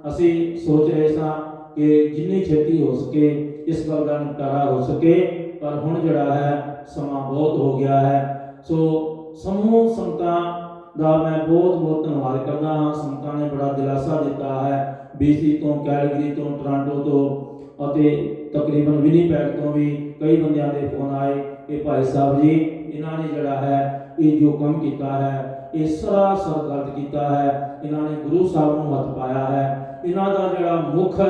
ਅਸੀਂ ਸੋਚ ਰਹੇ ਸਾਂ ਕਿ ਜਿੰਨੀ ਛੇਤੀ ਹੋ ਸਕੇ ਇਸ ਗੱਲ ਦਾ ਨਿਪਟਾਰਾ ਹੋ ਸਕੇ, ਪਰ ਹੁਣ ਜਿਹੜਾ ਹੈ ਸਮਾਂ ਬਹੁਤ ਹੋ ਗਿਆ ਹੈ। ਸੋ ਸਮੂਹ ਸੰਗਤਾਂ ਦਾ ਮੈਂ ਬਹੁਤ ਬਹੁਤ ਧੰਨਵਾਦ ਕਰਦਾ ਹਾਂ। ਸੰਗਤਾਂ ਨੇ ਬੜਾ ਦਿਲਾਸਾ ਦਿੱਤਾ ਹੈ। BC ਤੋਂ, ਕੈਲਗਰੀ ਤੋਂ, ਟੋਰਾਂਟੋ ਤੋਂ ਅਤੇ ਤਕਰੀਬਨ ਵਿਨੀਪੈਗ ਤੋਂ ਵੀ ਕਈ ਬੰਦਿਆਂ ਦੇ ਫੋਨ ਆਏ ਕਿ ਭਾਈ ਸਾਹਿਬ ਜੀ, ਇਹਨਾਂ ਨੇ ਜਿਹੜਾ ਹੈ ਇਹ ਜੋ ਕੰਮ ਕੀਤਾ ਹੈ ਇਹ ਸਰਾਸਰ ਗਲਤ ਕੀਤਾ ਹੈ। ਇਹਨਾਂ ਨੇ ਗੁਰੂ ਸਾਹਿਬ ਨੂੰ ਹੱਥ ਪਾਇਆ ਹੈ। ਇਹਨਾਂ ਦਾ ਜਿਹੜਾ ਮੁੱਖ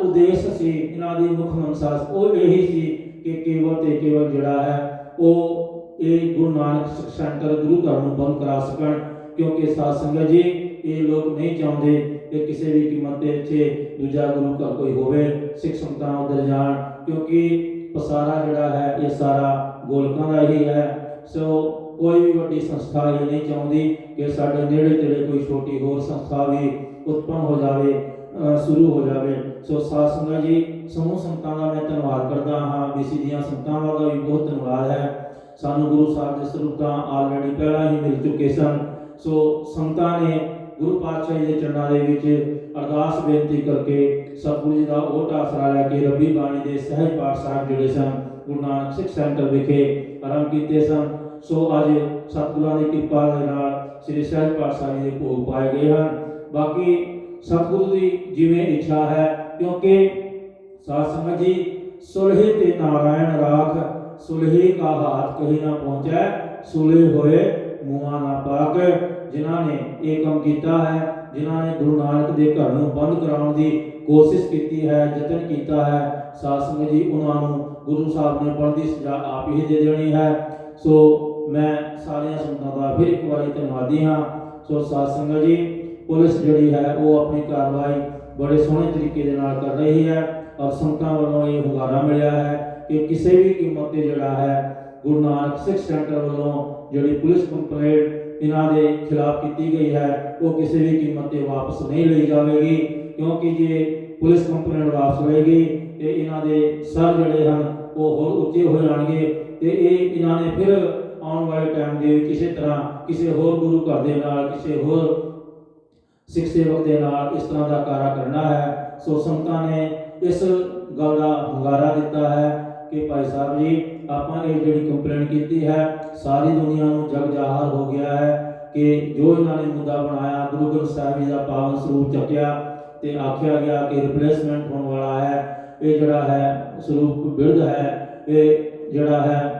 ਉਦੇਸ਼ ਸੀ, ਇਹਨਾਂ ਦੀ ਮੁੱਖ ਮਨਸਾ ਉਹ ਇਹੀ ਸੀ ਕਿ ਕੇਵਲ ਤੇ ਕੇਵਲ ਜਿਹੜਾ ਹੈ ਉਹ ਇਹ ਗੁਰੂ ਨਾਨਕ ਸਿੱਖ ਸੈਂਟਰ ਗੁਰੂ ਘਰ ਨੂੰ ਬੰਦ ਕਰਾ ਸਕਣ, ਕਿਉਂਕਿ ਸਾਧ ਸੰਗਤ ਜੀ ਇਹ ਲੋਕ ਨਹੀਂ ਚਾਹੁੰਦੇ ਕਿ ਕਿਸੇ ਵੀ ਕੀਮਤ ਤੇ ਇੱਥੇ ਦੂਜਾ ਗੁਰੂ ਘਰ ਕੋਈ ਹੋਵੇ, ਸਿੱਖ ਸੰਗਤਾਂ ਉੱਧਰ ਜਾਣ, ਕਿਉਂਕਿ ਪਸਾਰਾ ਜਿਹੜਾ ਹੈ ਇਹ ਸਾਰਾ ਗੋਲਕਾਂ ਦਾ ਹੀ ਹੈ। ਸੋ ਕੋਈ ਵੀ ਵੱਡੀ ਸੰਸਥਾ ਇਹ ਨਹੀਂ ਚਾਹੁੰਦੀ ਕਿ ਸਾਡੇ ਨੇੜੇ ਤੇੜੇ ਕੋਈ ਛੋਟੀ ਹੋਰ ਸੰਸਥਾ ਵੀ ਉਤਪੰਨ ਹੋ ਜਾਵੇ, ਸ਼ੁਰੂ ਹੋ ਜਾਵੇ। ਸੋ ਸਾਧ ਸੰਗਤ ਜੀ, ਸਮੂਹ ਸੰਗਤਾਂ ਦਾ ਮੈਂ ਧੰਨਵਾਦ ਕਰਦਾ ਹਾਂ। BC ਦੀਆਂ ਸੰਗਤਾਂ ਦਾ ਵੀ ਬਹੁਤ ਧੰਨਵਾਦ ਹੈ। ਸਾਨੂੰ ਗੁਰੂ ਸਾਹਿਬ ਦੇ ਸਰੂਪ ਤਾਂ ਆਲਰੇਡੀ ਪਹਿਲਾਂ ਹੀ ਮਿਲ ਚੁੱਕੇ ਸਨ। ਸੋ ਸੰਗਤਾਂ ਨੇ ਗੁਰੂ ਪਾਤਸ਼ਾਹ ਜੀ ਦੇ ਚਰਨਾਂ ਦੇ ਵਿੱਚ ਅਰਦਾਸ ਬੇਨਤੀ ਕਰਕੇ ਸਤਿਗੁਰੂ ਜੀ ਦਾ ਓਟ ਆਸਰਾ ਲੈ ਕੇ ਰੱਬੀ ਬਾਣੀ ਦੇ ਸਹਿਜ ਪਾਠ ਸਾਹਿਬ ਜਿਹੜੇ ਸਨ ਗੁਰੂ ਨਾਨਕ ਸਿੱਖ ਸੈਂਟਰ ਵਿਖੇ ਆਰੰਭ ਕੀਤੇ ਸਨ। ਸੋ ਅੱਜ ਸਤਿਗੁਰਾਂ ਦੀ ਕਿਰਪਾ ਦੇ ਨਾਲ ਸ੍ਰੀ ਸਹਿਜ ਪਾਠ ਸਾਹਿਬ ਦੇ ਭੋਗ ਪਾਏ ਗਏ ਹਨ। ਬਾਕੀ ਸਤਿਗੁਰੂ ਦੀ ਜਿਵੇਂ ਇੱਛਾ ਹੈ, ਕਿਉਂਕਿ ਸਾਧ ਸੰਗਤ ਜੀ, ਸੁਲਹੇ ਤੇ ਨਾਰਾਇਣ ਰਾਖ, ਸੁਲਹੇ ਕਾ ਹਾਥ ਕਹੀ ਨਾ ਪਹੁੰਚੈ, ਸੁਲੇ ਹੋਏ ਮੂੰਹਾਂ ਨਾ ਪਾਕ। ਜਿਨ੍ਹਾਂ ਨੇ ਇਹ ਕੰਮ ਕੀਤਾ ਹੈ, ਜਿਨ੍ਹਾਂ ਨੇ ਗੁਰੂ ਨਾਨਕ ਦੇ ਘਰ ਨੂੰ ਬੰਦ ਕਰਾਉਣ ਦੀ ਕੋਸ਼ਿਸ਼ ਕੀਤੀ ਹੈ, ਯਤਨ ਕੀਤਾ ਹੈ, ਸਾਧ ਸੰਗਤ ਜੀ, ਉਹਨਾਂ ਨੂੰ ਗੁਰੂ ਸਾਹਿਬ ਨੇ ਬਣਦੀ ਸਜ਼ਾ ਆਪ ਹੀ ਦੇ ਦੇਣੀ ਹੈ। ਸੋ ਮੈਂ ਸਾਰੀਆਂ ਸੰਗਤਾਂ ਦਾ ਫਿਰ ਇੱਕ ਵਾਰੀ ਧੰਨਵਾਦੀ ਹਾਂ। ਸੋ ਸਾਧ ਸੰਗਤ ਜੀ, ਪੁਲਿਸ ਜਿਹੜੀ ਹੈ ਉਹ ਆਪਣੀ ਕਾਰਵਾਈ ਬੜੇ ਸੋਹਣੇ ਤਰੀਕੇ ਦੇ ਨਾਲ ਕਰ ਰਹੀ ਹੈ ਔਰ ਸੰਗਤਾਂ ਵੱਲੋਂ ਇਹ ਹੁੰਗਾਰਾ ਮਿਲਿਆ ਹੈ ਕਿ ਕਿਸੇ ਵੀ ਕੀਮਤ ਤੇ ਜਿਹੜਾ ਹੈ ਗੁਰੂ ਨਾਨਕ ਸਿੱਖ ਸੈਂਟਰ ਵੱਲੋਂ ਜਿਹੜੀ ਪੁਲਿਸ ਕੰਪਲੇਂਟ ਇਹਨਾਂ ਦੇ ਖਿਲਾਫ ਕੀਤੀ ਗਈ ਹੈ ਉਹ ਕਿਸੇ ਵੀ ਕੀਮਤ ਤੇ ਵਾਪਸ ਨਹੀਂ ਲਈ ਜਾਵੇਗੀ, ਕਿਉਂਕਿ ਜੇ ਪੁਲਿਸ ਕੰਪਲੇਂਟ ਵਾਪਸ ਲਏਗੀ ਤੇ ਇਹਨਾਂ ਦੇ ਸਰ ਜਿਹੜੇ ਹਨ ਉਹ ਹੋਰ ਉੱਚੇ ਹੋ ਜਾਣਗੇ ਤੇ ਇਹ ਇਹਨਾਂ ਨੇ ਫਿਰ ਆਉਣ ਵਾਲੇ ਟਾਈਮ ਦੇ ਕਿਸੇ ਤਰ੍ਹਾਂ ਕਿਸੇ ਹੋਰ ਗੁਰੂ ਘਰ ਦੇ ਨਾਲ, ਕਿਸੇ ਹੋਰ ਸਿੱਖ ਸੇਵਕ ਦੇ ਨਾਲ ਇਸ ਤਰ੍ਹਾਂ ਦਾ ਕਾਰਾ ਕਰਨਾ ਹੈ। ਸੋ ਸੰਗਤਾਂ ਨੇ ਇਸ ਗੱਲ ਦਾ ਹੁੰਗਾਰਾ ਦਿੱਤਾ ਹੈ ਕਿ ਭਾਈ ਸਾਹਿਬ ਜੀ, ਆਪਾਂ ਇਹ ਜਿਹੜੀ ਕੰਪਲੇਂਟ ਕੀਤੀ ਹੈ ਸਾਰੀ ਦੁਨੀਆ ਨੂੰ ਜਗ ਜ਼ਾਹਰ ਹੋ ਗਿਆ ਹੈ ਕਿ ਜੋ ਇਹਨਾਂ ਨੇ ਮੁੱਦਾ ਬਣਾਇਆ, ਗੁਰੂ ਗ੍ਰੰਥ ਸਾਹਿਬ ਜੀ ਦਾ ਪਾਵਨ ਸਰੂਪ ਚੱਕਿਆ ਤੇ ਆਖਿਆ ਗਿਆ ਕਿ ਰਿਪਲੇਸਮੈਂਟ ਹੋਣ ਵਾਲਾ ਹੈ। ਇਹ ਜਿਹੜਾ ਹੈ ਸਰੂਪ ਬਿਰਧ ਹੈ, ਇਹ ਜਿਹੜਾ ਹੈ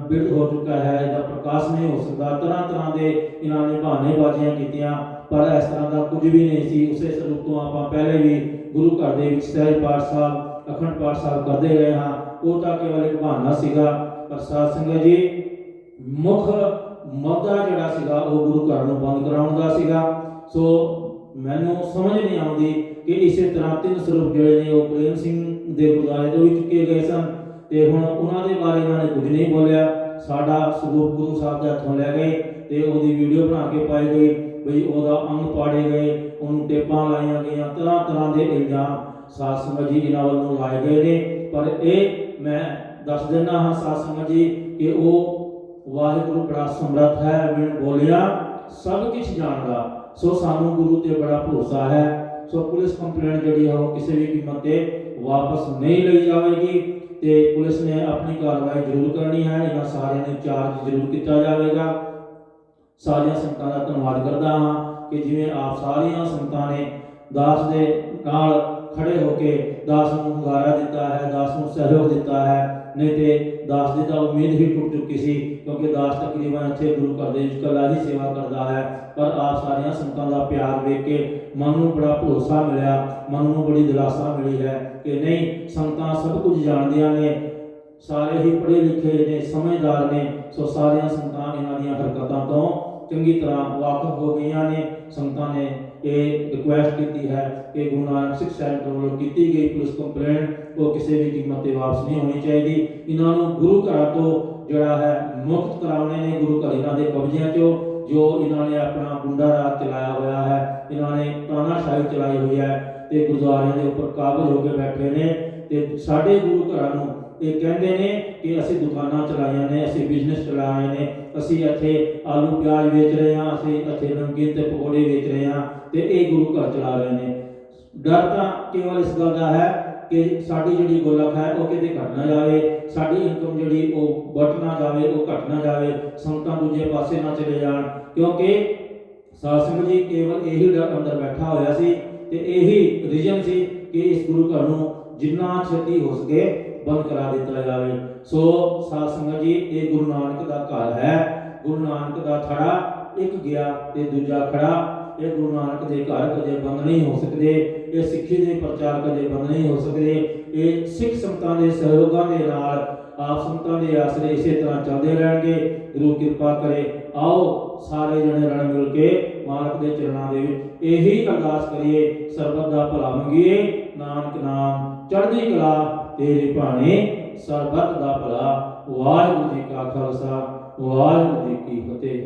ਬਿਰਧ ਹੋ ਚੁੱਕਾ ਹੈ, ਇਹਦਾ ਪ੍ਰਕਾਸ਼ ਨਹੀਂ ਹੋ ਸਕਦਾ। ਤਰ੍ਹਾਂ ਤਰ੍ਹਾਂ ਦੇ ਇਹਨਾਂ ਨੇ ਬਹਾਨੇਬਾਜ਼ੀਆਂ ਕੀਤੀਆਂ, ਪਰ ਇਸ ਤਰ੍ਹਾਂ ਦਾ ਕੁਝ ਵੀ ਨਹੀਂ ਸੀ। ਉਸੇ ਸਰੂਪ ਤੋਂ ਆਪਾਂ ਪਹਿਲੇ ਵੀ ਗੁਰੂ ਘਰ ਦੇ ਵਿੱਚ ਸਹਿਜ ਪਾਠ ਸਾਹਿਬ, ਅਖੰਡ ਪਾਠ ਸਾਹਿਬ ਕਰਦੇ ਰਹੇ ਹਾਂ। ਉਹ ਤਾਂ ਕੇਵਲ ਇੱਕ ਬਹਾਨਾ ਸੀਗਾ, ਪਰ ਸਾਧ ਸੰਗਤ ਜੀ, ਮੁੱਖ ਮੁੱਦਾ ਜਿਹੜਾ ਸੀਗਾ ਉਹ ਗੁਰੂ ਘਰ ਨੂੰ ਬੰਦ ਕਰਾਉਣ ਦਾ ਸੀਗਾ। ਸੋ ਮੈਨੂੰ ਸਮਝ ਨਹੀਂ ਆਉਂਦੀ ਕਿ ਇਸੇ ਤਰ੍ਹਾਂ ਤਿੰਨ ਸਰੂਪ ਜਿਹੜੇ ਨੇ ਉਹ ਪ੍ਰੇਮ ਸਿੰਘ ਦੇ ਗੁਰਦੁਆਰੇ ਤੋਂ ਵੀ ਚੁੱਕੇ ਗਏ ਸਨ ਤੇ ਹੁਣ ਉਹਨਾਂ ਦੇ ਬਾਰੇ ਇਹਨਾਂ ਨੇ ਕੁਝ ਨਹੀਂ ਬੋਲਿਆ। ਸਾਡਾ ਸਰੂਪ ਗੁਰੂ ਸਾਹਿਬ ਦੇ ਹੱਥੋਂ ਲੈ ਗਏ ਤੇ ਉਹਦੀ ਵੀਡੀਓ ਬਣਾ ਕੇ ਪਾਈ ਗਈ, ਬਈ ਉਹਦਾ ਅੰਗ ਪਾੜੇ ਗਏ, ਉਹਨੂੰ ਟੇਪਾਂ ਲਾਈਆਂ ਗਈਆਂ, ਤਰ੍ਹਾਂ ਤਰ੍ਹਾਂ ਦੇ ਇਲਜ਼ਾਮ ਸਾਧ ਸੰਗਤ ਜੀ ਇਹਨਾਂ ਵੱਲੋਂ ਲਾਏ ਗਏ ਨੇ। ਪਰ ਇਹ ਮੈਂ ਦੱਸ ਦਿੰਦਾ ਹਾਂ ਸਾਧ ਸੰਗਤ ਜੀ ਕਿ ਉਹ ਵਾਹਿਗੁਰੂ ਬੜਾ ਸਮਰੱਥ ਹੈ, ਬਿਨ ਬੋਲਿਆ ਸਭ ਕੁਝ ਜਾਣਦਾ। ਸੋ ਸਾਨੂੰ ਗੁਰੂ ਤੇ ਬੜਾ ਭਰੋਸਾ ਹੈ। ਸੋ ਪੁਲਿਸ ਕੰਪਲੇਂਟ ਜਿਹੜੀ ਹੈ ਉਹ ਕਿਸੇ ਵੀ ਕੀਮਤ ਤੇ ਵਾਪਸ ਨਹੀਂ ਲਈ ਜਾਵੇਗੀ ਤੇ ਪੁਲਿਸ ਨੇ ਆਪਣੀ ਕਾਰਵਾਈ ਜ਼ਰੂਰ ਕਰਨੀ ਹੈ। ਇਹਨਾਂ ਸਾਰਿਆਂ ਨੂੰ ਚਾਰਜ ਜ਼ਰੂਰ ਕੀਤਾ ਜਾਵੇਗਾ। ਸਾਰੀਆਂ ਸੰਗਤਾਂ ਦਾ ਧੰਨਵਾਦ ਕਰਦਾ ਹਾਂ ਕਿ ਜਿਵੇਂ ਆਪ ਸਾਰੀਆਂ ਸੰਗਤਾਂ ਨੇ ਦਾਸ ਦੇ ਨਾਲ ਖੜੇ ਹੋ ਕੇ ਦਾਸ ਨੂੰ ਹੁੰਗਾਰਾ ਦਿੱਤਾ ਹੈ, ਦਾਸ ਨੂੰ ਸਹਿਯੋਗ ਦਿੱਤਾ ਹੈ। ਨਹੀਂ ਤੇ ਦਾਸ ਦੀ ਤਾਂ ਉਮੀਦ ਹੀ ਟੁੱਟ ਚੁੱਕੀ ਸੀ, ਕਿਉਂਕਿ ਦਾਸ ਤਕਰੀਬਨ ਇੱਥੇ ਗੁਰੂ ਘਰ ਦੇ ਵਿੱਚ ਇਕੱਲਾ ਹੀ ਸੇਵਾ ਕਰਦਾ ਹੈ। ਪਰ ਆਪ ਸਾਰੀਆਂ ਸੰਗਤਾਂ ਦਾ ਪਿਆਰ ਵੇਖ ਕੇ ਮਨ ਨੂੰ ਬੜਾ ਭਰੋਸਾ ਮਿਲਿਆ, ਮਨ ਨੂੰ ਬੜੀ ਦਿਲਾਸਾ ਮਿਲੀ ਹੈ ਕਿ ਨਹੀਂ, ਸੰਗਤਾਂ ਸਭ ਕੁਝ ਜਾਣਦੀਆਂ ਨੇ, ਸਾਰੇ ਹੀ ਪੜ੍ਹੇ ਲਿਖੇ ਨੇ, ਸਮਝਦਾਰ ਨੇ। ਸੋ ਸਾਰੀਆਂ ਸੰਗਤਾਂ ਇਹਨਾਂ ਦੀਆਂ ਹਰਕਤਾਂ ਤੋਂ ਚੰਗੀ ਤਰ੍ਹਾਂ ਵਾਕਿਫ ਹੋ ਗਈਆਂ ਨੇ। ਸੰਗਤਾਂ ਨੇ ਇਹ ਰਿਕੁਐਸਟ ਕੀਤੀ ਹੈ ਕਿ ਗੁਰੂ ਨਾਨਕ ਸਿੱਖ ਸੈਂਟਰ ਵੱਲੋਂ ਕੀਤੀ ਗਈ ਪੁਲਿਸ ਕੰਪਲੇਂਟ ਉਹ ਕਿਸੇ ਵੀ ਕੀਮਤ ਤੇ ਵਾਪਸ ਨਹੀਂ ਹੋਣੀ ਚਾਹੀਦੀ। ਇਹਨਾਂ ਨੂੰ ਗੁਰੂ ਘਰਾਂ ਤੋਂ ਜਿਹੜਾ ਹੈ ਮੁਕਤ ਕਰਾਉਣੇ ਨੇ, ਗੁਰੂ ਘਰ ਇਹਨਾਂ ਦੇ ਕਬਜ਼ਿਆਂ ਚੋਂ ਜੋ ਇਹਨਾਂ ਨੇ ਆਪਣਾ ਗੁੰਡਾ ਰਾਜ ਚਲਾਇਆ ਹੋਇਆ ਹੈ, ਇਹਨਾਂ ਨੇ ਤਾਨਾਸ਼ਾਹੀ ਚਲਾਈ ਹੋਈ ਹੈ ਤੇ ਗੁਰਦੁਆਰਿਆਂ ਦੇ ਉੱਪਰ ਕਾਬਜ਼ ਹੋ ਕੇ ਬੈਠੇ ਨੇ। ਤੇ ਸਾਡੇ ਗੁਰੂ ਘਰਾਂ ਨੂੰ ਇਹ ਕਹਿੰਦੇ ਨੇ ਕਿ ਅਸੀਂ ਦੁਕਾਨਾਂ ਚਲਾਈਆਂ ਨੇ, ਅਸੀਂ ਬਿਜ਼ਨਸ ਚਲਾਏ ਨੇ, ਅਸੀਂ ਇੱਥੇ ਆਲੂ ਪਿਆਜ਼ ਵੇਚ ਰਹੇ ਹਾਂ, ਅਸੀਂ ਇੱਥੇ ਨਮਕੀਨ ਤੇ ਪਕੌੜੇ ਵੇਚ ਰਹੇ ਹਾਂ ਤੇ ਇਹ ਗੁਰੂ ਘਰ ਚਲਾ ਰਹੇ ਨੇ। ਡਰ ਤਾਂ ਕੇਵਲ ਇਸ ਗੱਲ ਦਾ ਹੈ ਕਿ ਸਾਡੀ ਜਿਹੜੀ ਗੋਲਕ ਹੈ ਉਹ ਕਿਤੇ ਘਟ ਨਾ ਜਾਵੇ, ਸਾਡੀ ਇਨਕਮ ਜਿਹੜੀ ਉਹ ਵੱਧ ਨਾ ਜਾਵੇ, ਉਹ ਘਟ ਨਾ ਜਾਵੇ, ਸੰਗਤਾਂ ਦੂਜੇ ਪਾਸੇ ਨਾ ਚਲੇ ਜਾਣ। ਕਿਉਂਕਿ ਸਾਧ ਸੰਗਤ ਜੀ ਕੇਵਲ ਇਹੀ ਡਰ ਅੰਦਰ ਬੈਠਾ ਹੋਇਆ ਸੀ ਤੇ ਇਹੀ ਰੀਜਨ ਸੀ ਕਿ ਇਸ ਗੁਰੂ ਘਰ ਨੂੰ ਜਿੰਨਾ ਛੇਤੀ ਹੋ ਸਕੇ ਬੰਦ ਕਰਾ ਦਿੱਤਾ ਜਾਵੇ। ਸੋ ਸਾਧ ਸੰਗਤ ਜੀ ਇਹ ਗੁਰੂ ਨਾਨਕ ਦਾ ਘਰ ਹੈ, ਗੁਰੂ ਨਾਨਕ ਦਾ ਥੜਾ ਇੱਕ ਗਿਆ ਤੇ ਦੂਜਾ ਖੜਾ। ਇਹ ਗੁਰੂ ਨਾਨਕ ਦੇ ਘਰ ਕਦੇ ਬੰਦ ਨਹੀਂ ਹੋ ਸਕਦੇ, ਇਹ ਸਿੱਖੀ ਦੇ ਪ੍ਰਚਾਰ ਕਦੇ ਬੰਦ ਨਹੀਂ ਹੋ ਸਕਦੇ। ਇਹ ਸਿੱਖ ਸੰਗਤਾਂ ਦੇ ਸਹਿਯੋਗਾਂ ਦੇ ਨਾਲ ਆਪ ਸੰਗਤਾਂ ਦੇ ਆਸਰੇ ਇਸੇ ਤਰ੍ਹਾਂ ਚੱਲਦੇ ਰਹਿਣਗੇ। ਗੁਰੂ ਕਿਰਪਾ ਕਰੇ। ਆਓ ਸਾਰੇ ਜਣੇ ਰਲ ਮਿਲ ਕੇ ਮਾਲਕ ਦੇ ਚਰਨਾਂ ਦੇ ਵਿੱਚ ਇਹੀ ਅਰਦਾਸ ਕਰੀਏ, ਸਰਬਤ ਦਾ ਭਲਾ ਮੰਗੀਏ। ਨਾਨਕ ਨਾਮ ਚੜ੍ਹਦੀ ਕਲਾ ਤੇਰੇ ਭਾਣੇ, ਸਰਬਤ ਦਾ ਭਲਾ। ਵਾਹਿਗੁਰੂ ਜੀ ਕਾ ਖਾਲਸਾ, ਵਾਹਿਗੁਰੂ ਜੀ ਕੀ ਫਤਿਹ।